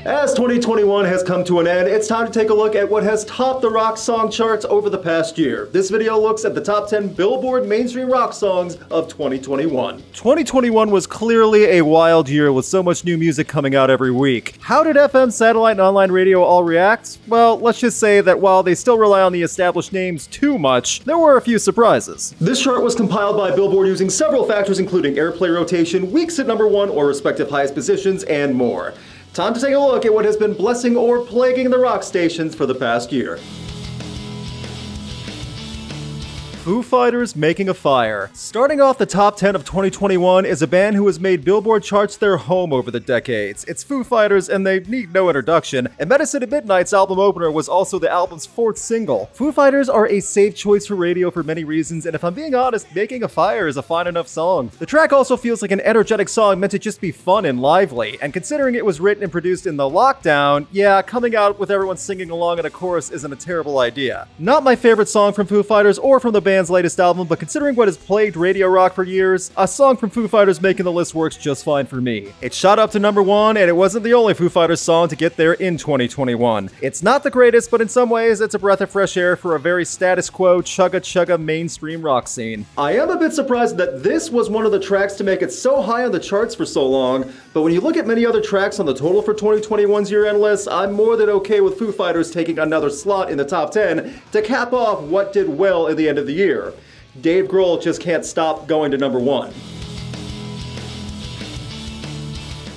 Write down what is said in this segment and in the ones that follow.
As 2021 has come to an end, it's time to take a look at what has topped the rock song charts over the past year. This video looks at the top 10 Billboard Mainstream Rock Songs of 2021. 2021 was clearly a wild year with so much new music coming out every week. How did FM, satellite, and online radio all react? Well, let's just say that while they still rely on the established names too much, there were a few surprises. This chart was compiled by Billboard using several factors including airplay rotation, weeks at number 1 or respective highest positions, and more. Time to take a look at what has been blessing or plaguing the rock stations for the past year. Foo Fighters Making a Fire. Starting off the top 10 of 2021 is a band who has made Billboard charts their home over the decades. It's Foo Fighters and they need no introduction, and Medicine at Midnight's album opener was also the album's 4th single. Foo Fighters are a safe choice for radio for many reasons, and if I'm being honest, Making a Fire is a fine enough song. The track also feels like an energetic song meant to just be fun and lively, and considering it was written and produced in the lockdown, yeah, coming out with everyone singing along in a chorus isn't a terrible idea. Not my favorite song from Foo Fighters or from the band's latest album, but considering what has plagued radio rock for years, a song from Foo Fighters making the list works just fine for me. It shot up to number 1, and it wasn't the only Foo Fighters song to get there in 2021. It's not the greatest, but in some ways, it's a breath of fresh air for a very status quo, chugga-chugga mainstream rock scene. I am a bit surprised that this was one of the tracks to make it so high on the charts for so long, but when you look at many other tracks on the total for 2021's year-end list, I'm more than okay with Foo Fighters taking another slot in the top 10 to cap off what did well at the end of the year. Dave Grohl just can't stop going to number 1.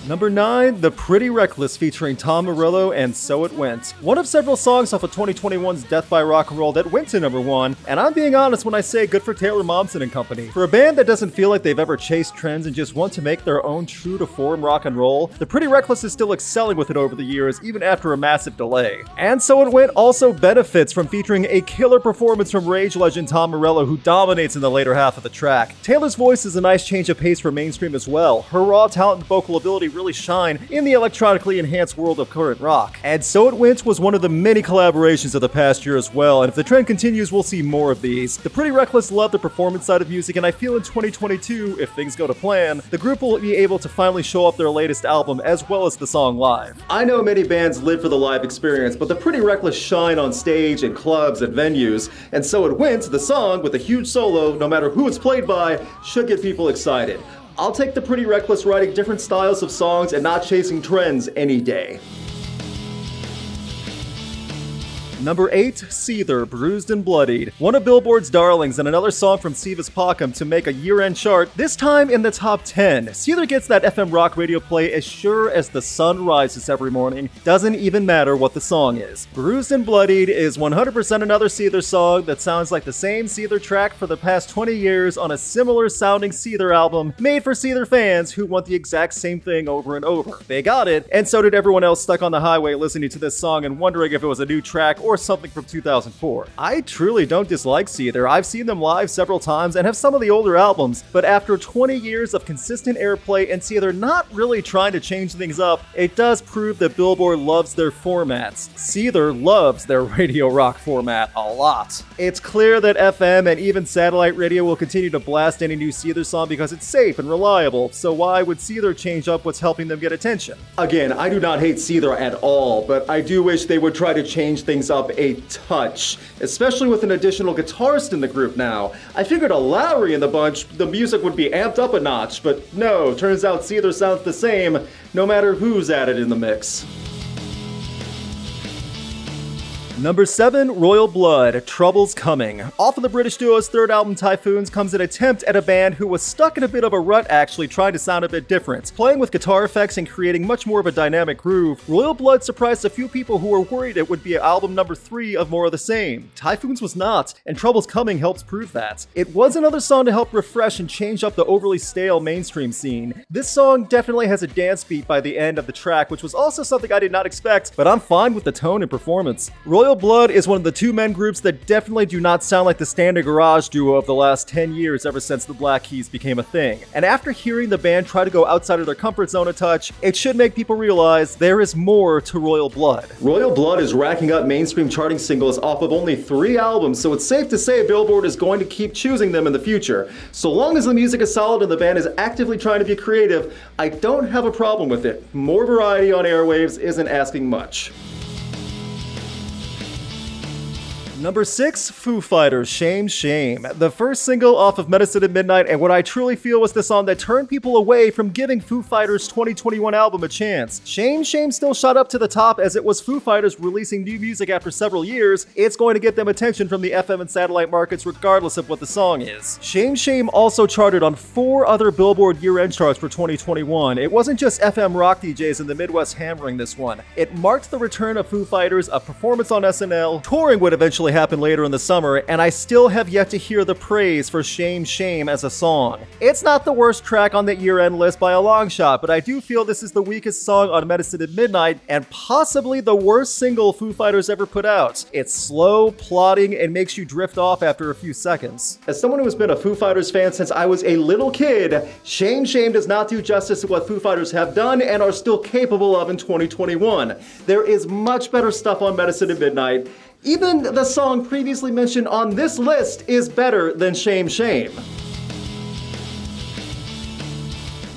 Number 9, The Pretty Reckless featuring Tom Morello and So It Went. One of several songs off of 2021's Death by Rock and Roll that went to number 1, and I'm being honest when I say good for Taylor Momsen and company. For a band that doesn't feel like they've ever chased trends and just want to make their own true-to-form rock and roll, The Pretty Reckless is still excelling with it over the years, even after a massive delay. And So It Went also benefits from featuring a killer performance from Rage legend Tom Morello, who dominates in the later half of the track. Taylor's voice is a nice change of pace for mainstream as well. Her raw talent and vocal ability really shine in the electronically enhanced world of current rock. And So It Went was one of the many collaborations of the past year as well, and if the trend continues, we'll see more of these. The Pretty Reckless love the performance side of music, and I feel in 2022, if things go to plan, the group will be able to finally show off their latest album as well as the song live. I know many bands live for the live experience, but the Pretty Reckless shine on stage and clubs and venues, and So It Went, the song with a huge solo, no matter who it's played by, should get people excited. I'll take the Pretty Reckless writing different styles of songs and not chasing trends any day. Number 8, Seether, Bruised and Bloodied. One of Billboard's darlings and another song from Sivas Pacem to make a year-end chart, this time in the top 10. Seether gets that FM rock radio play as sure as the sun rises every morning. Doesn't even matter what the song is. Bruised and Bloodied is 100% another Seether song that sounds like the same Seether track for the past 20 years on a similar sounding Seether album made for Seether fans who want the exact same thing over and over. They got it, and so did everyone else stuck on the highway listening to this song and wondering if it was a new track or something from 2004. I truly don't dislike Seether. I've seen them live several times and have some of the older albums, but after 20 years of consistent airplay and Seether not really trying to change things up, it does prove that Billboard loves their formats. Seether loves their radio rock format a lot. It's clear that FM and even satellite radio will continue to blast any new Seether song because it's safe and reliable, so why would Seether change up what's helping them get attention? Again, I do not hate Seether at all, but I do wish they would try to change things up a touch, especially with an additional guitarist in the group now. I figured a Lowry in the bunch, the music would be amped up a notch, but no, turns out Seether sounds the same, no matter who's added in the mix. Number 7, Royal Blood, Trouble's Coming. Off of the British duo's third album, Typhoons, comes an attempt at a band who was stuck in a bit of a rut actually trying to sound a bit different. Playing with guitar effects and creating much more of a dynamic groove, Royal Blood surprised a few people who were worried it would be album number 3 of more of the same. Typhoons was not, and Trouble's Coming helps prove that. It was another song to help refresh and change up the overly stale mainstream scene. This song definitely has a dance beat by the end of the track, which was also something I did not expect, but I'm fine with the tone and performance. Royal Royal Blood is one of the two-men groups that definitely do not sound like the standard garage duo of the last 10 years ever since the Black Keys became a thing. And after hearing the band try to go outside of their comfort zone a touch, it should make people realize there is more to Royal Blood. Royal Blood is racking up mainstream charting singles off of only 3 albums, so it's safe to say Billboard is going to keep choosing them in the future. So long as the music is solid and the band is actively trying to be creative, I don't have a problem with it. More variety on airwaves isn't asking much. Number 6, Foo Fighters, Shame Shame. The first single off of Medicine at Midnight, and what I truly feel was the song that turned people away from giving Foo Fighters' 2021 album a chance. Shame Shame still shot up to the top as it was Foo Fighters releasing new music after several years. It's going to get them attention from the FM and satellite markets regardless of what the song is. Shame Shame also charted on 4 other Billboard year-end charts for 2021. It wasn't just FM rock DJs in the Midwest hammering this one. It marked the return of Foo Fighters, a performance on SNL, touring would eventually happen later in the summer, and I still have yet to hear the praise for Shame Shame as a song. It's not the worst track on the year-end list by a long shot, but I do feel this is the weakest song on Medicine at Midnight, and possibly the worst single Foo Fighters ever put out. It's slow, plodding, and makes you drift off after a few seconds. As someone who has been a Foo Fighters fan since I was a little kid, Shame Shame does not do justice to what Foo Fighters have done and are still capable of in 2021. There is much better stuff on Medicine at Midnight. Even the song previously mentioned on this list is better than Shame Shame.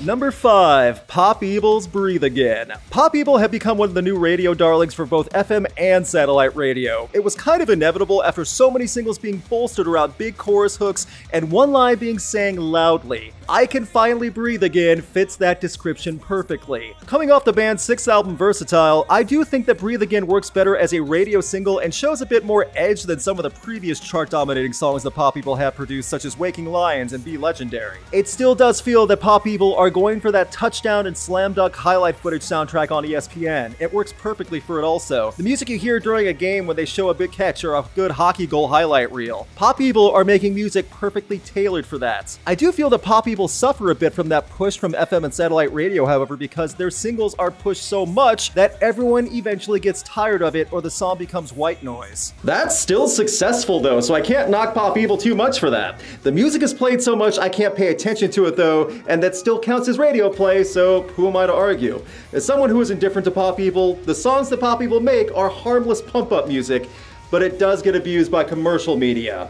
Number 5, Pop Evil's Breathe Again. Pop Evil have become one of the new radio darlings for both FM and satellite radio. It was kind of inevitable after so many singles being bolstered around big chorus hooks and one line being sang loudly. I Can Finally Breathe Again fits that description perfectly. Coming off the band's 6th album Versatile, I do think that Breathe Again works better as a radio single and shows a bit more edge than some of the previous chart-dominating songs that Pop Evil have produced, such as Waking Lions and Be Legendary. It still does feel that Pop Evil are going for that touchdown and slam dunk highlight footage soundtrack on ESPN. It works perfectly for it also. The music you hear during a game when they show a big catch or a good hockey goal highlight reel. Pop Evil are making music perfectly tailored for that. I do feel that Pop Evil suffer a bit from that push from FM and satellite radio, however, because their singles are pushed so much that everyone eventually gets tired of it or the song becomes white noise. That's still successful though, so I can't knock Pop Evil too much for that. The music is played so much I can't pay attention to it though, and that still counts as radio play, so who am I to argue? As someone who is indifferent to Pop Evil, the songs that Pop Evil make are harmless pump-up music, but it does get abused by commercial media.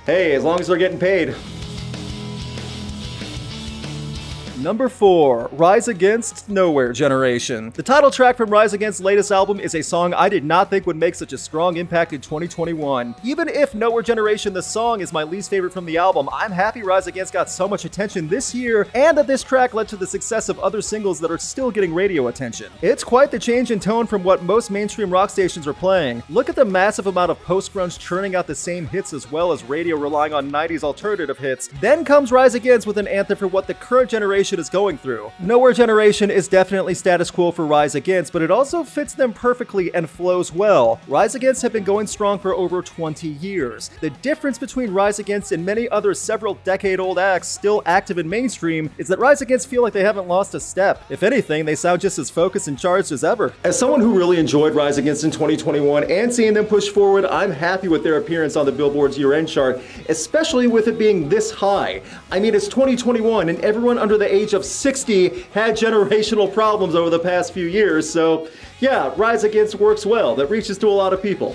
Hey, as long as they're getting paid. Number 4, Rise Against Nowhere Generation. The title track from Rise Against's latest album is a song I did not think would make such a strong impact in 2021. Even if Nowhere Generation the song is my least favorite from the album, I'm happy Rise Against got so much attention this year and that this track led to the success of other singles that are still getting radio attention. It's quite the change in tone from what most mainstream rock stations are playing. Look at the massive amount of post-grunge churning out the same hits as well as radio relying on 90s alternative hits. Then comes Rise Against with an anthem for what the current generation is going through. Nowhere Generation is definitely status quo for Rise Against, but it also fits them perfectly and flows well. Rise Against have been going strong for over 20 years. The difference between Rise Against and many other several decade-old acts still active in mainstream is that Rise Against feel like they haven't lost a step. If anything, they sound just as focused and charged as ever. As someone who really enjoyed Rise Against in 2021 and seeing them push forward, I'm happy with their appearance on the Billboard's year-end chart, especially with it being this high. I mean, it's 2021 and everyone under the age of 60 had generational problems over the past few years, so yeah, Rise Against works well. That reaches to a lot of people.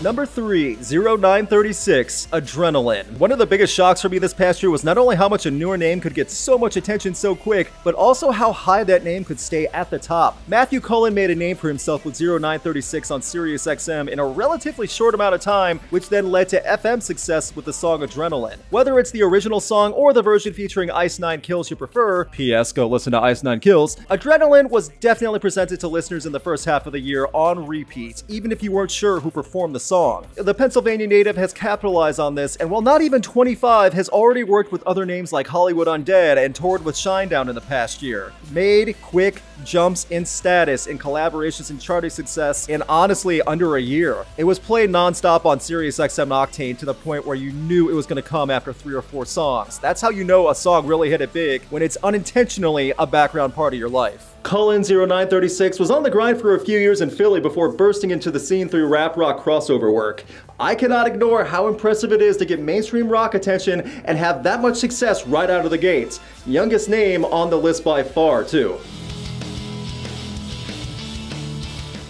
Number 3, 0936, Adrenaline. One of the biggest shocks for me this past year was not only how much a newer name could get so much attention so quick, but also how high that name could stay at the top. Matthew Cullen made a name for himself with 0936 on Sirius XM in a relatively short amount of time, which then led to FM success with the song Adrenaline. Whether it's the original song or the version featuring Ice 9 Kills you prefer, P.S. go listen to Ice 9 Kills, Adrenaline was definitely presented to listeners in the first half of the year on repeat, even if you weren't sure who performed the song. The Pennsylvania native has capitalized on this, and while not even 25, has already worked with other names like Hollywood Undead and toured with Shinedown in the past year. Made, quick, jumps in status, in collaborations and charting success in honestly under a year. It was played non-stop on SiriusXM Octane to the point where you knew it was going to come after 3 or 4 songs. That's how you know a song really hit it big, when it's unintentionally a background part of your life. Cullen0936 was on the grind for a few years in Philly before bursting into the scene through rap rock crossover work. I cannot ignore how impressive it is to get mainstream rock attention and have that much success right out of the gates. Youngest name on the list by far, too.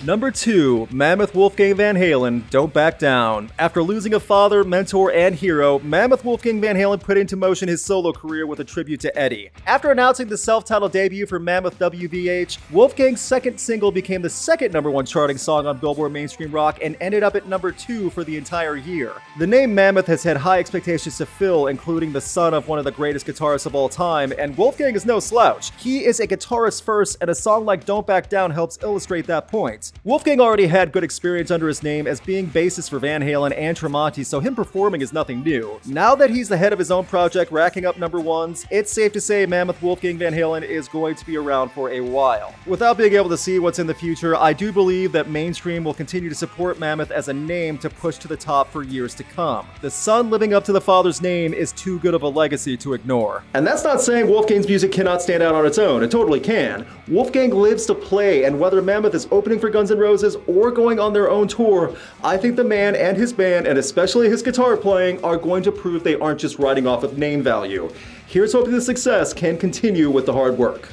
Number 2, Mammoth Wolfgang Van Halen, Don't Back Down. After losing a father, mentor, and hero, Mammoth Wolfgang Van Halen put into motion his solo career with a tribute to Eddie. After announcing the self-titled debut for Mammoth WVH, Wolfgang's second single became the second #1 charting song on Billboard Mainstream Rock and ended up at number 2 for the entire year. The name Mammoth has had high expectations to fill, including the son of one of the greatest guitarists of all time, and Wolfgang is no slouch. He is a guitarist first, and a song like Don't Back Down helps illustrate that point. Wolfgang already had good experience under his name as being bassist for Van Halen and Tremonti, so him performing is nothing new. Now that he's the head of his own project, racking up #1s, it's safe to say Mammoth Wolfgang Van Halen is going to be around for a while. Without being able to see what's in the future, I do believe that Mainstream will continue to support Mammoth as a name to push to the top for years to come. The son living up to the father's name is too good of a legacy to ignore. And that's not saying Wolfgang's music cannot stand out on its own. It totally can. Wolfgang lives to play, and whether Mammoth is opening for Guns N' Roses or going on their own tour, I think the man and his band, and especially his guitar playing, are going to prove they aren't just riding off of name value. Here's hoping the success can continue with the hard work.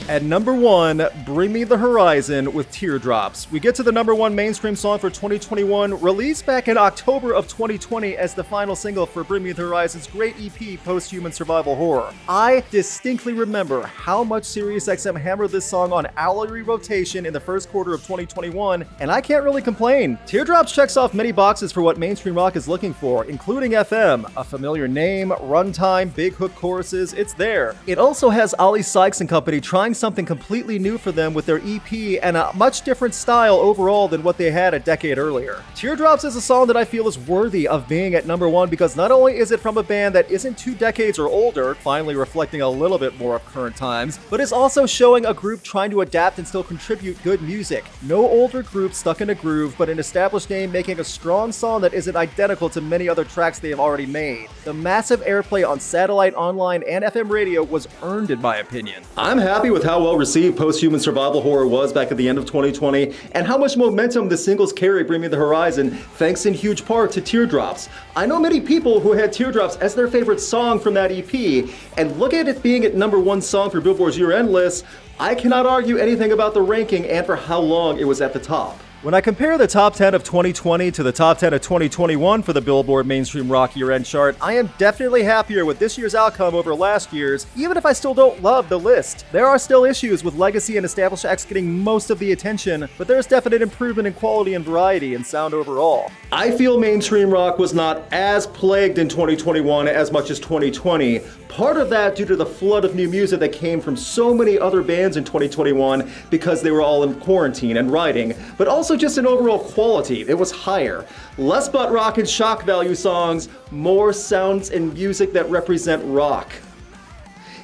At number 1, Bring Me the Horizon with Teardrops. We get to the #1 mainstream song for 2021, released back in October of 2020 as the final single for Bring Me the Horizon's great EP, Post-Human Survival Horror. I distinctly remember how much SiriusXM hammered this song on hourly rotation in the first quarter of 2021, and I can't really complain. Teardrops checks off many boxes for what mainstream rock is looking for, including FM, a familiar name, runtime, big hook choruses, it's there. It also has Oliver Sykes and company trying something completely new for them with their EP and a much different style overall than what they had a decade earlier. Teardrops is a song that I feel is worthy of being at #1 because not only is it from a band that isn't 2 decades or older, finally reflecting a little bit more of current times, but is also showing a group trying to adapt and still contribute good music. No older group stuck in a groove, but an established name making a strong song that isn't identical to many other tracks they have already made. The massive airplay on satellite, online, and FM radio was earned in my opinion. I'm happy with how well received Post-Human Survival Horror was back at the end of 2020, and how much momentum the singles carry Bring Me the Horizon, thanks in huge part to Teardrops. I know many people who had Teardrops as their favorite song from that EP, and look at it being at #1 song for Billboard's year-end list, I cannot argue anything about the ranking and for how long it was at the top. When I compare the top 10 of 2020 to the top 10 of 2021 for the Billboard Mainstream Rock year-end chart, I am definitely happier with this year's outcome over last year's, even if I still don't love the list. There are still issues with legacy and established acts getting most of the attention, but there's definite improvement in quality and variety and sound overall. I feel mainstream rock was not as plagued in 2021 as much as 2020. Part of that due to the flood of new music that came from so many other bands in 2021 because they were all in quarantine and writing, but also just in overall quality, it was higher. Less butt rock and shock value songs, more sounds and music that represent rock.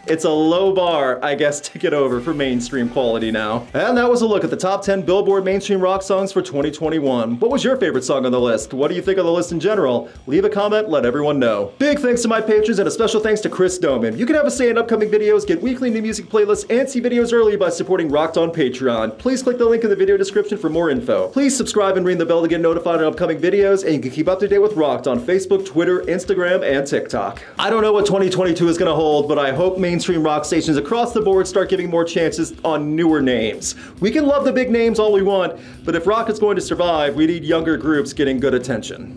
It's a low bar, I guess, to get over for mainstream quality now. And that was a look at the top 10 Billboard Mainstream Rock songs for 2021. What was your favorite song on the list? What do you think of the list in general? Leave a comment, let everyone know. Big thanks to my patrons and a special thanks to Chris Doman. You can have a say in upcoming videos, get weekly new music playlists, and see videos early by supporting Rocked on Patreon. Please click the link in the video description for more info. Please subscribe and ring the bell to get notified on upcoming videos, and you can keep up to date with Rocked on Facebook, Twitter, Instagram, and TikTok. I don't know what 2022 is going to hold, but I hope mainstream rock stations across the board start giving more chances on newer names. We can love the big names all we want, but if rock is going to survive, we need younger groups getting good attention.